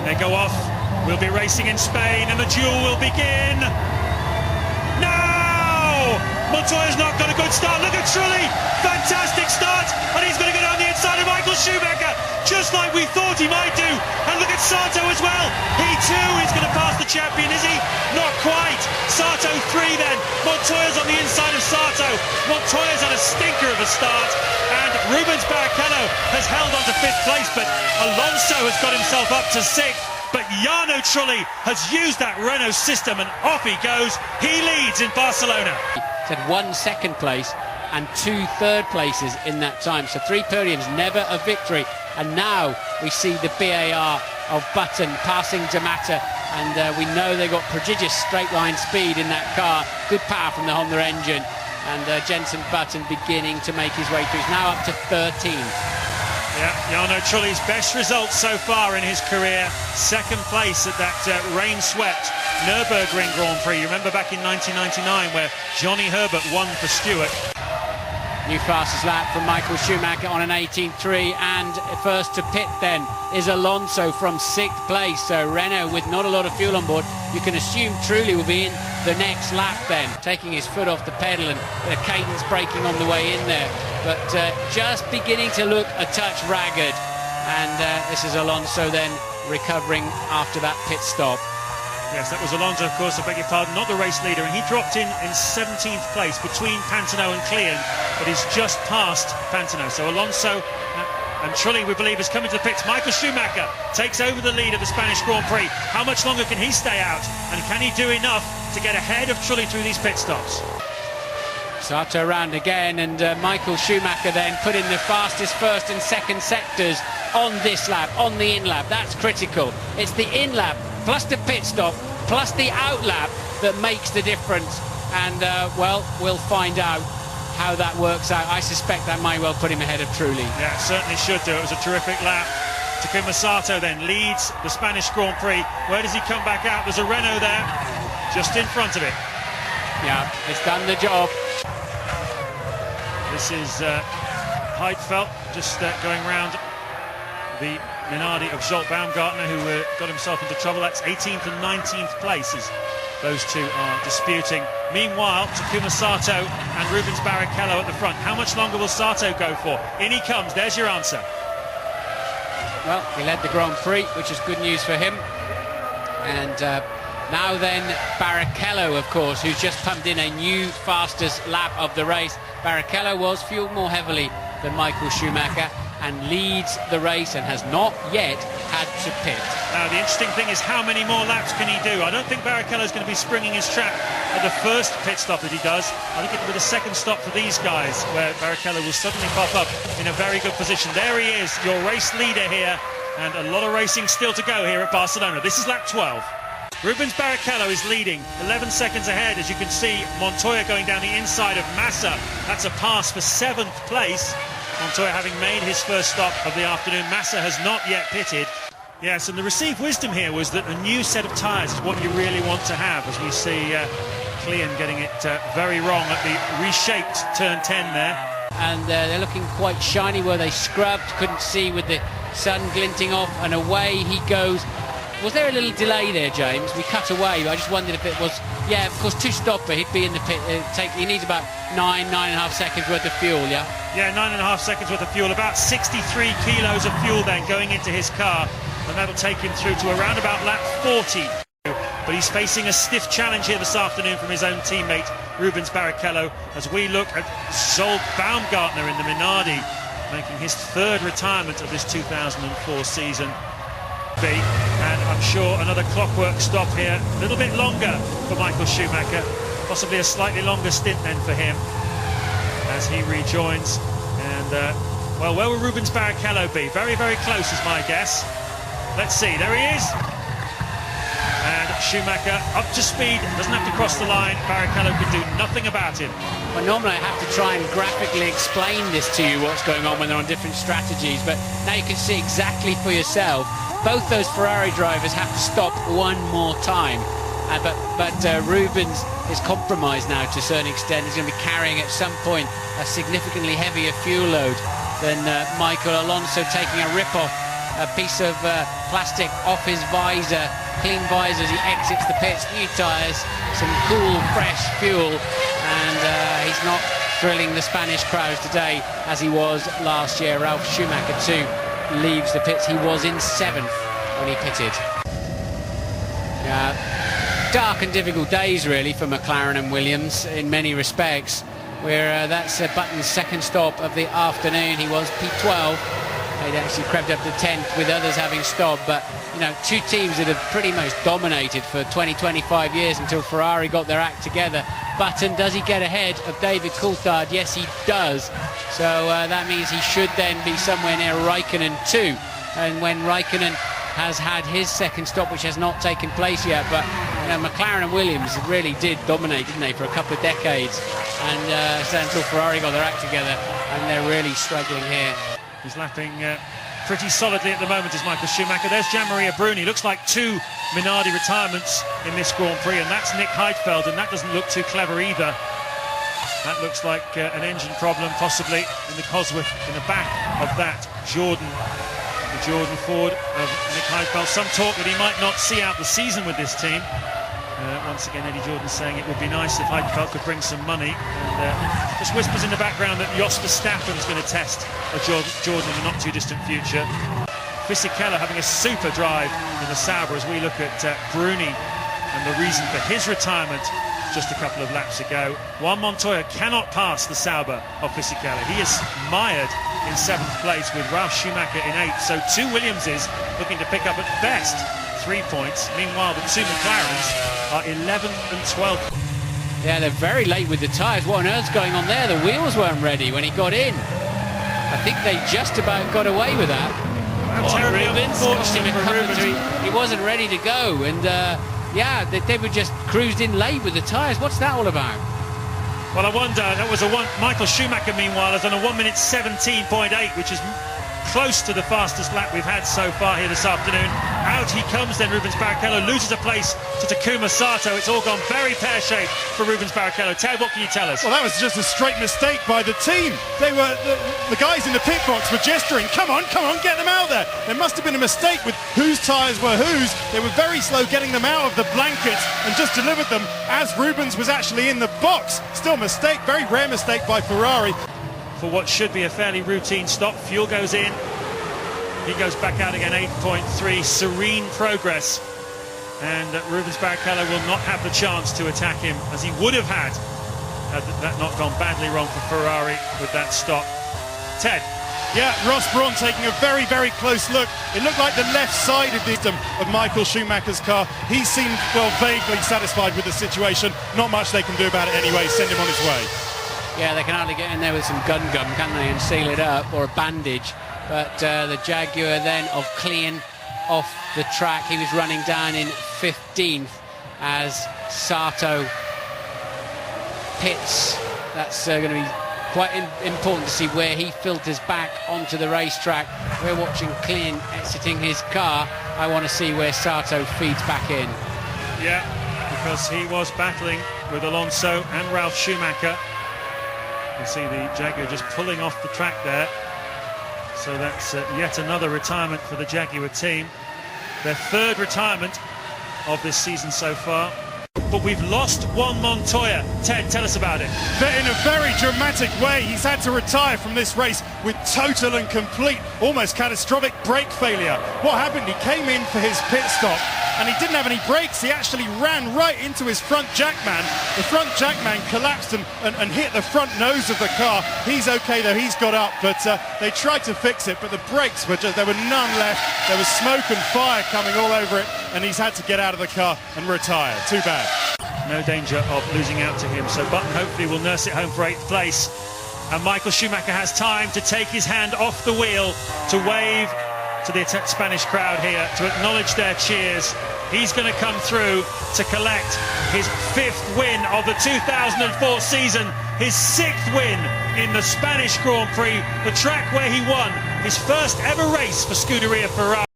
They go off. We'll be racing in Spain and the duel will begin. Now! Montoya's not got a good start. Look at Trulli. Fantastic start. And he's going to go down the inside of Michael Schumacher, just like we thought he might do. And look at Sato as well. He too is going to pass the champion, is he? Not quite. Sato 3 then. Montoya's on the inside of Sato. Montoya's had a stinker of a start. And Rubens Barrichello has held on to 5th place, but Alonso has got himself up to 6th. But Jarno Trulli has used that Renault system and off he goes. He leads in Barcelona. He's had 1 second place and 2 third places in that time. So 3 podiums, never a victory. And now we see the BAR of Button passing D'Amata. And we know they've got prodigious straight line speed in that car. Good power from the Honda engine. And Jenson Button beginning to make his way through. He's now up to 13. Yeah, Jarno Trulli's best result so far in his career. 2nd place at that rain-swept Nürburgring Grand Prix. You remember back in 1999 where Johnny Herbert won for Stewart. New fastest lap from Michael Schumacher on an 18.3, and first to pit then is Alonso from 6th place. So Renault with not a lot of fuel on board. You can assume Trulli will be in the next lap then, taking his foot off the pedal and the cadence braking on the way in there. But just beginning to look a touch ragged. And this is Alonso then recovering after that pit stop. Yes, that was Alonso, of course, I beg your pardon, not the race leader, and he dropped in 17th place between Pantano and Klian, but he's just past Pantano. So Alonso and Trulli, we believe, is coming to the pits. Michael Schumacher takes over the lead of the Spanish Grand Prix. How much longer can he stay out, and can he do enough to get ahead of Trulli through these pit stops? Sato around again, and Michael Schumacher then put in the fastest 1st and 2nd sectors on this lap, on the in lap. That's critical. It's the in lap plus the pit stop plus the out lap that makes the difference. And well, we'll find out how that works out. I suspect that might well put him ahead of Trulli. Yeah, it certainly should do. It was a terrific lap. Takuma Sato then leads the Spanish Grand Prix. Where does he come back out? There's a Renault there just in front of it. Yeah, it's done the job. This is Heidfeld just going round the Minardi of Zsolt Baumgartner, who got himself into trouble. That's 18th and 19th places. Those two are disputing. Meanwhile, Takuma Sato and Rubens Barrichello at the front. How much longer will Sato go for? In he comes. There's your answer. Well, he led the Grand Prix, which is good news for him. And now then, Barrichello, of course, who's just pumped in a new fastest lap of the race. Barrichello was fueled more heavily than Michael Schumacher and leads the race and has not yet had to pit. Now, the interesting thing is how many more laps can he do? I don't think Barrichello's going to be springing his trap at the first pit stop that he does. I think it'll be the 2nd stop for these guys, where Barrichello will suddenly pop up in a very good position. There he is, your race leader here, and a lot of racing still to go here at Barcelona. This is lap 12. Rubens Barrichello is leading 11 seconds ahead. As you can see, Montoya going down the inside of Massa. That's a pass for 7th place. Montoya having made his first stop of the afternoon. Massa has not yet pitted. Yes, and the received wisdom here was that a new set of tyres is what you really want to have, as we see Klian getting it very wrong at the reshaped turn 10 there. And they're looking quite shiny where they scrubbed, couldn't see with the sun glinting off, and away he goes. Was there a little delay there, James? We cut away, but I just wondered if it was... Yeah, of course, two-stopper, he'd be in the pit. He needs about 9.5 seconds worth of fuel, yeah? Yeah, 9.5 seconds worth of fuel. About 63 kilos of fuel then going into his car. And that'll take him through to around about lap 40. But he's facing a stiff challenge here this afternoon from his own teammate, Rubens Barrichello, as we look at Zsolt Baumgartner in the Minardi, making his 3rd retirement of this 2004 season. And I'm sure another clockwork stop here, a little bit longer for Michael Schumacher, possibly a slightly longer stint then for him as he rejoins. And well, where will Rubens Barrichello be? Very, very close is my guess. Let's see, there he is. And Schumacher up to speed, doesn't have to cross the line. Barrichello can do nothing about him. Well, normally I have to try and graphically explain this to you, what's going on when they're on different strategies, but now you can see exactly for yourself. Both those Ferrari drivers have to stop one more time. But Rubens is compromised now to a certain extent. He's going to be carrying at some point a significantly heavier fuel load than Michael. Alonso taking a rip-off a piece of plastic off his visor, clean visor as he exits the pits, new tyres, some cool, fresh fuel, and he's not thrilling the Spanish crowds today as he was last year. Ralf Schumacher too leaves the pits. He was in 7th when he pitted. Dark and difficult days really for McLaren and Williams in many respects, where that's Button's second stop of the afternoon. He was P12. He'd actually crept up to 10th with others having stopped, but you know, two teams that have pretty much dominated for 20-25 years until Ferrari got their act together. Button, does he get ahead of David Coulthard? Yes, he does. So that means he should then be somewhere near Raikkonen too. And when Raikkonen has had his second stop, which has not taken place yet, but you know, McLaren and Williams really did dominate, didn't they, for a couple of decades, and so until Ferrari got their act together, and they're really struggling here. He's lapping pretty solidly at the moment is Michael Schumacher. There's Gianmaria Bruni. Looks like 2 Minardi retirements in this Grand Prix, and that's Nick Heidfeld, and that doesn't look too clever either. That looks like an engine problem possibly in the Cosworth in the back of that Jordan Ford of Nick Heidfeld. Some talk that he might not see out the season with this team. Once again, Eddie Jordan saying it would be nice if Heidfeld could bring some money. And just whispers in the background that Jos Verstappen is going to test a Jordan in the not too distant future. Fisichella having a super drive in the Sauber as we look at Bruni and the reason for his retirement just a couple of laps ago. Juan Montoya cannot pass the Sauber of Fisichella. He is mired in 7th place with Ralf Schumacher in 8th. So 2 Williamses looking to pick up at best 3 points. Meanwhile, the 2 McLarens are 11th and 12th. Yeah, they're very late with the tyres. What on earth's going on there? The wheels weren't ready when he got in. I think they just about got away with that. Rubens cost him a couple. He wasn't ready to go, and yeah, they were just cruised in late with the tyres. What's that all about? Well, I wonder. That was Michael Schumacher, meanwhile, has done a 1 minute 17.8, which is close to the fastest lap we've had so far here this afternoon. Out he comes then, Rubens Barrichello loses a place to Takuma Sato. It's all gone very pear-shaped for Rubens Barrichello. Ted, what can you tell us? Well, that was just a straight mistake by the team. They were the guys in the pit box were gesturing, come on, get them out there. There must have been a mistake with whose tyres were whose. They were very slow getting them out of the blankets and just delivered them as Rubens was actually in the box. Still mistake, very rare mistake by Ferrari. For what should be a fairly routine stop, fuel goes in, he goes back out again, 8.3, serene progress, and Rubens Barrichello will not have the chance to attack him as he would have had that not gone badly wrong for Ferrari with that stop. Ted. Yeah, Ross Brawn taking a very, very close look. It looked like the left side of Michael Schumacher's car. He seemed, well, vaguely satisfied with the situation. Not much they can do about it anyway. Send him on his way. Yeah, they can hardly get in there with some gun gum, can they, and seal it up, or a bandage. But the Jaguar then of Klein off the track. He was running down in 15th as Sato pits. That's going to be quite important to see where he filters back onto the racetrack. We're watching Klein exiting his car. I want to see where Sato feeds back in. Yeah, because he was battling with Alonso and Ralf Schumacher. You see the Jaguar just pulling off the track there. So that's yet another retirement for the Jaguar team. Their 3rd retirement of this season so far. But we've lost Juan Montoya. Ted, tell us about it. In a very dramatic way, he's had to retire from this race with total and complete, almost catastrophic brake failure. What happened? He came in for his pit stop and he didn't have any brakes. He actually ran right into his front jackman. The front jackman collapsed and hit the front nose of the car. He's okay though, he's got up, but they tried to fix it, but the brakes were there were none left. There was smoke and fire coming all over it, and he's had to get out of the car and retire. Too bad. No danger of losing out to him, so Button hopefully will nurse it home for 8th place. And Michael Schumacher has time to take his hand off the wheel to wave to the Spanish crowd here, to acknowledge their cheers. He's going to come through to collect his 5th win of the 2004 season, his 6th win in the Spanish Grand Prix, the track where he won his first ever race for Scuderia Ferrari.